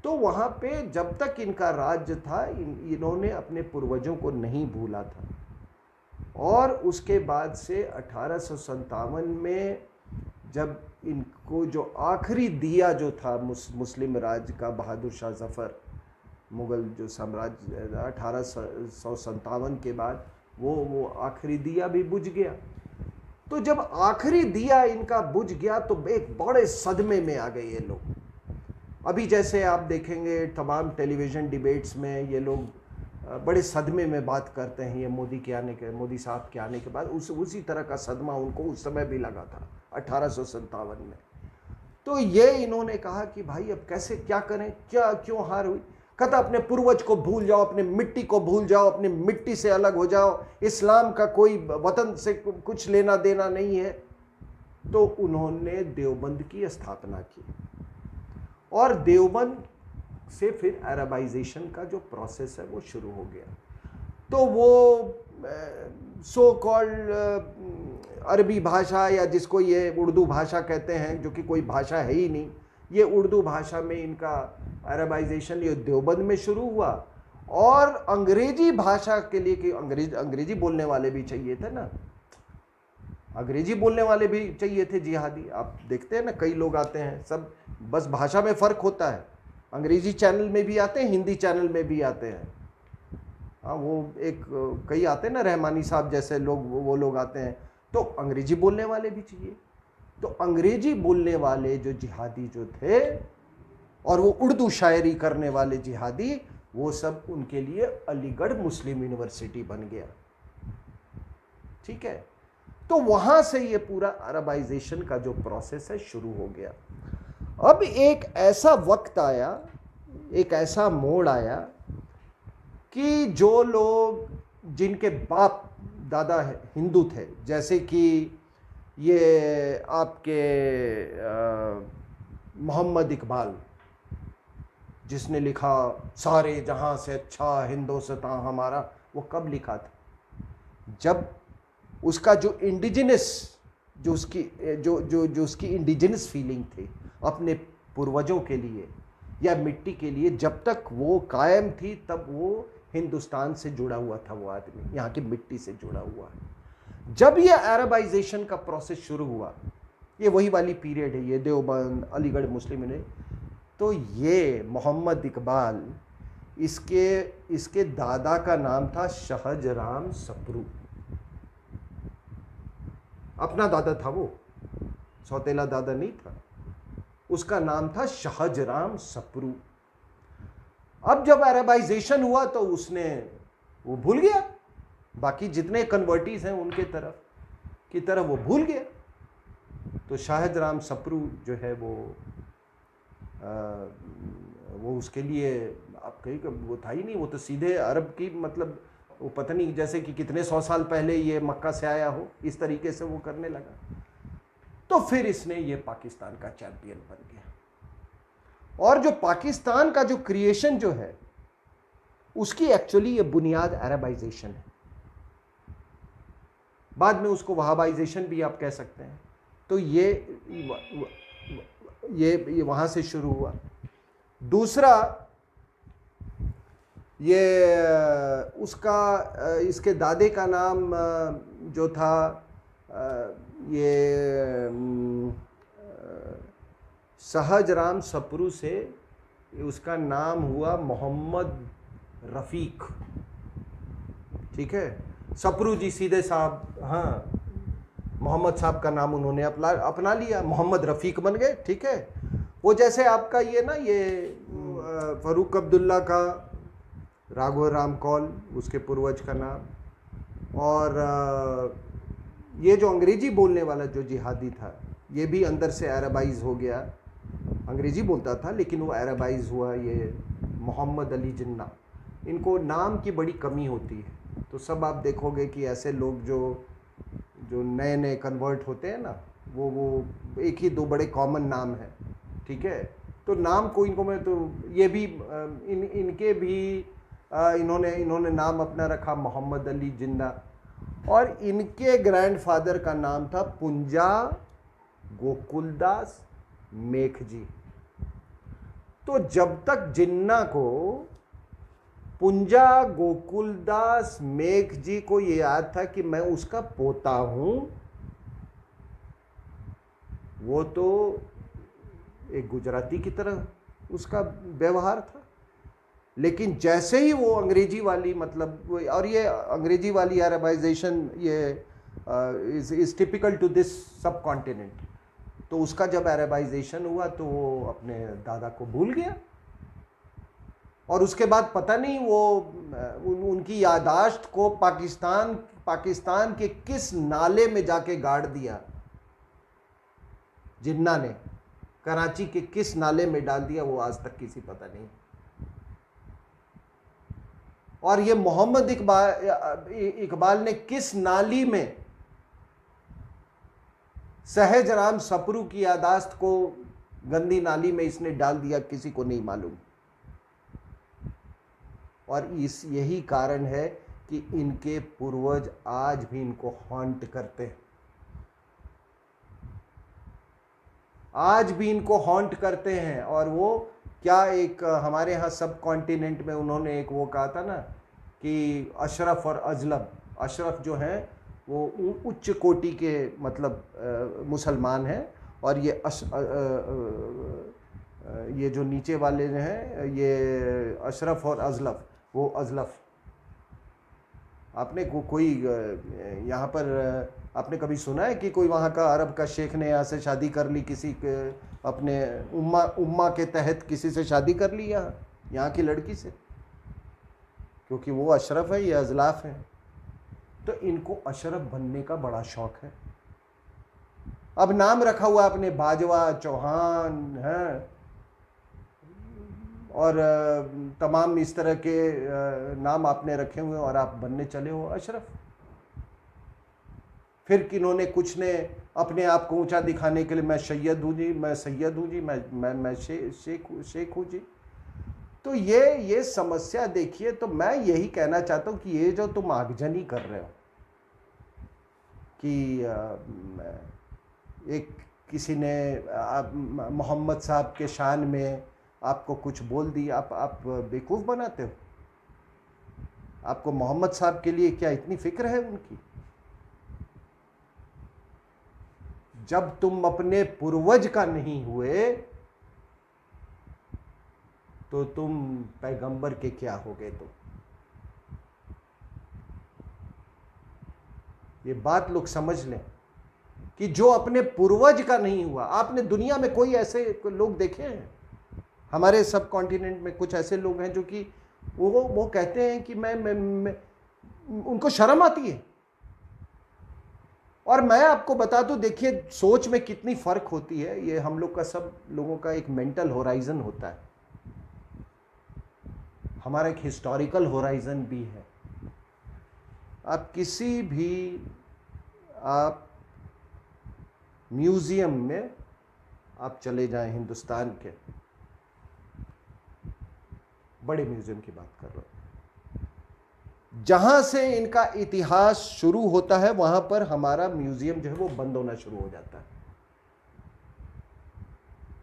तो वहाँ पे जब तक इनका राज्य था इन्होंने अपने पूर्वजों को नहीं भूला था। और उसके बाद से 1857 में जब इनको जो आखिरी दिया जो था मुस्लिम राज का, बहादुर शाह जफ़र, मुग़ल जो साम्राज्य 1857 के बाद वो आखिरी दिया भी बुझ गया। तो जब आखिरी दिया इनका बुझ गया तो एक बड़े सदमे में आ गए ये लोग। अभी जैसे आप देखेंगे तमाम टेलीविज़न डिबेट्स में ये लोग बड़े सदमे में बात करते हैं, ये मोदी साहब के आने के बाद उसी तरह का सदमा उनको उस समय भी लगा था 1857 में। तो ये इन्होंने कहा कि भाई अब कैसे क्या करें, क्यों हार हुई। कहता अपने पूर्वज को भूल जाओ, अपने मिट्टी को भूल जाओ, अपनी मिट्टी से अलग हो जाओ, इस्लाम का कोई वतन से कुछ लेना देना नहीं है। तो उन्होंने देवबंद की स्थापना की और देवबंद से फिर अरबाइजेशन का जो प्रोसेस है वो शुरू हो गया। तो वो सो कॉल्ड अरबी भाषा, या जिसको ये उर्दू भाषा कहते हैं, जो कि कोई भाषा है ही नहीं, ये उर्दू भाषा में इनका अरबाइजेशन ये देवबंद में शुरू हुआ। और अंग्रेजी भाषा के लिए कि अंग्रेजी बोलने वाले भी चाहिए थे ना, अंग्रेजी बोलने वाले भी चाहिए थे जिहादी। आप देखते हैं ना कई लोग आते हैं, सब बस भाषा में फ़र्क होता है, अंग्रेजी चैनल में भी आते हैं, हिंदी चैनल में भी आते हैं। हाँ, वो एक कई आते हैं ना, रहमानी साहब जैसे लोग, वो लोग आते हैं, तो अंग्रेजी बोलने वाले भी चाहिए। तो अंग्रेजी बोलने वाले जो जिहादी जो थे और वो उर्दू शायरी करने वाले जिहादी, वो सब उनके लिए अलीगढ़ मुस्लिम यूनिवर्सिटी बन गया। ठीक है, तो वहां से ये पूरा अरबाइजेशन का जो प्रोसेस है शुरू हो गया। अब एक ऐसा वक्त आया, एक ऐसा मोड़ आया कि जो लोग जिनके बाप दादा हिंदू थे, जैसे कि ये आपके मोहम्मद इकबाल, जिसने लिखा सारे जहां से अच्छा हिंदुस्तान हमारा, वो कब लिखा था? जब उसका जो इंडिजिनस, जो उसकी इंडिजिनस फीलिंग थी अपने पूर्वजों के लिए या मिट्टी के लिए, जब तक वो कायम थी तब वो हिंदुस्तान से जुड़ा हुआ था, वो आदमी यहाँ की मिट्टी से जुड़ा हुआ है। जब ये अरबाइजेशन का प्रोसेस शुरू हुआ, ये वही वाली पीरियड है, ये देवबंद, अलीगढ़ मुस्लिम यूनिवर्सिटी, तो ये मोहम्मद इकबाल, इसके दादा का नाम था शाहजराम सप्रू। अपना दादा था वो, सौतेला दादा नहीं था, उसका नाम था शाहजराम सप्रू। अब जब अरबाइजेशन हुआ तो वो भूल गया, बाकी जितने कन्वर्टीज हैं उनके तरफ वो भूल गया। तो शाहजराम सप्रू जो है वो उसके लिए आप कहीं वो था ही नहीं, वो तो सीधे अरब की, मतलब वो पता नहीं जैसे कि कितने 100 साल पहले ये मक्का से आया हो, इस तरीके से वो करने लगा। तो फिर इसने ये पाकिस्तान का चैंपियन बन गया। और जो पाकिस्तान का जो क्रिएशन जो है, उसकी एक्चुअली ये बुनियाद अरबाइजेशन है। बाद में उसको वहाबाइजेशन भी आप कह सकते हैं। तो ये वहां से शुरू हुआ। दूसरा, ये इसके दादे का नाम जो था, ये शाहजराम सप्रू से उसका नाम हुआ मोहम्मद रफ़ीक। ठीक है, सप्रू जी सीधे साहब, हाँ, मोहम्मद साहब का नाम उन्होंने अपना लिया, मोहम्मद रफ़ीक बन गए। ठीक है, वो जैसे आपका ये ना, ये फ़ारूक अब्दुल्ला का राघव राम कौल, उसके पूर्वज का नाम। और ये जो अंग्रेजी बोलने वाला जो जिहादी था, ये भी अंदर से अरबाइज हो गया। अंग्रेजी बोलता था लेकिन वो अरबाइज हुआ, ये मोहम्मद अली जिन्ना। इनको नाम की बड़ी कमी होती है, तो सब आप देखोगे कि ऐसे लोग जो नए नए कन्वर्ट होते हैं ना, वो एक ही दो बड़े कॉमन नाम हैं। ठीक है, तो नाम को इनको मैं तो ये भी इनके भी इन्होंने नाम अपना रखा मोहम्मद अली जिन्ना। और इनके ग्रैंडफादर का नाम था पुंजा गोकुलदास मेघजी। तो जब तक जिन्ना को, पुंजा गोकुलदास मेघ जी को ये याद था कि मैं उसका पोता हूं, वो तो एक गुजराती की तरह उसका व्यवहार था। लेकिन जैसे ही वो अंग्रेजी वाली मतलब, और ये अंग्रेजी वाली अरबाइजेशन ये इज टिपिकल टू दिस सब कॉन्टिनेंट, तो उसका जब अरबाइजेशन हुआ तो वो अपने दादा को भूल गया, और उसके बाद पता नहीं वो उनकी यादाश्त को पाकिस्तान के किस नाले में जाके गाड़ दिया, जिन्ना ने कराची के किस नाले में डाल दिया, वो आज तक किसी पता नहीं। और ये मोहम्मद इकबाल ने किस नाली में सहज राम सपरू की यादाश्त को गंदी नाली में इसने डाल दिया, किसी को नहीं मालूम। और यही कारण है कि इनके पूर्वज आज भी इनको हॉन्ट करते हैं, आज भी इनको हॉन्ट करते हैं। और वो क्या, एक हमारे यहाँ सब कॉन्टिनेंट में उन्होंने एक वो कहा था ना कि अशरफ और अजलब, अशरफ जो हैं वो उच्च कोटि के मतलब मुसलमान हैं, और ये जो नीचे वाले हैं ये अशरफ और अजलफ, वो अजलफ। आपने कोई यहाँ पर आपने कभी सुना है कि कोई वहाँ का अरब का शेख ने यहाँ से शादी कर ली, किसी के अपने उम्मा के तहत किसी से शादी कर ली यहाँ की लड़की से? क्योंकि वो अशरफ है, ये अजलाफ है, तो इनको अशरफ बनने का बड़ा शौक है। अब नाम रखा हुआ अपने बाजवा, चौहान है, और तमाम इस तरह के नाम आपने रखे हुए, और आप बनने चले हो अशरफ। फिर किन्होंने कुछ ने अपने आप को ऊंचा दिखाने के लिए, मैं सैयद हूँ जी, मैं सैयद हूँ जी, मैं शेख हूँ जी। तो ये समस्या देखिए। तो मैं यही कहना चाहता हूँ कि ये जो तुम आगजनी कर रहे हो कि एक किसी ने मोहम्मद साहब के शान में आपको कुछ बोल दी, आप बेवकूफ़ बनाते हो। आपको मोहम्मद साहब के लिए क्या इतनी फिक्र है उनकी? जब तुम अपने पूर्वज का नहीं हुए तो तुम पैगंबर के क्या हो गए? तो ये बात लोग समझ लें कि जो अपने पूर्वज का नहीं हुआ। आपने दुनिया में कोई ऐसे लोग देखे हैं? हमारे सब कॉन्टिनेंट में कुछ ऐसे लोग हैं जो कि वो कहते हैं कि मैं उनको शर्म आती है। और मैं आपको बता दूं, देखिए सोच में कितनी फर्क होती है। ये हम लोग का, सब लोगों का एक मेंटल होराइजन होता है, हमारा एक हिस्टोरिकल होराइजन भी है। आप किसी भी आप म्यूजियम में आप चले जाएं, हिंदुस्तान के बड़े म्यूजियम की बात कर रहा हूं, जहां से इनका इतिहास शुरू होता है वहां पर हमारा म्यूजियम जो है वो बंद होना शुरू हो जाता है।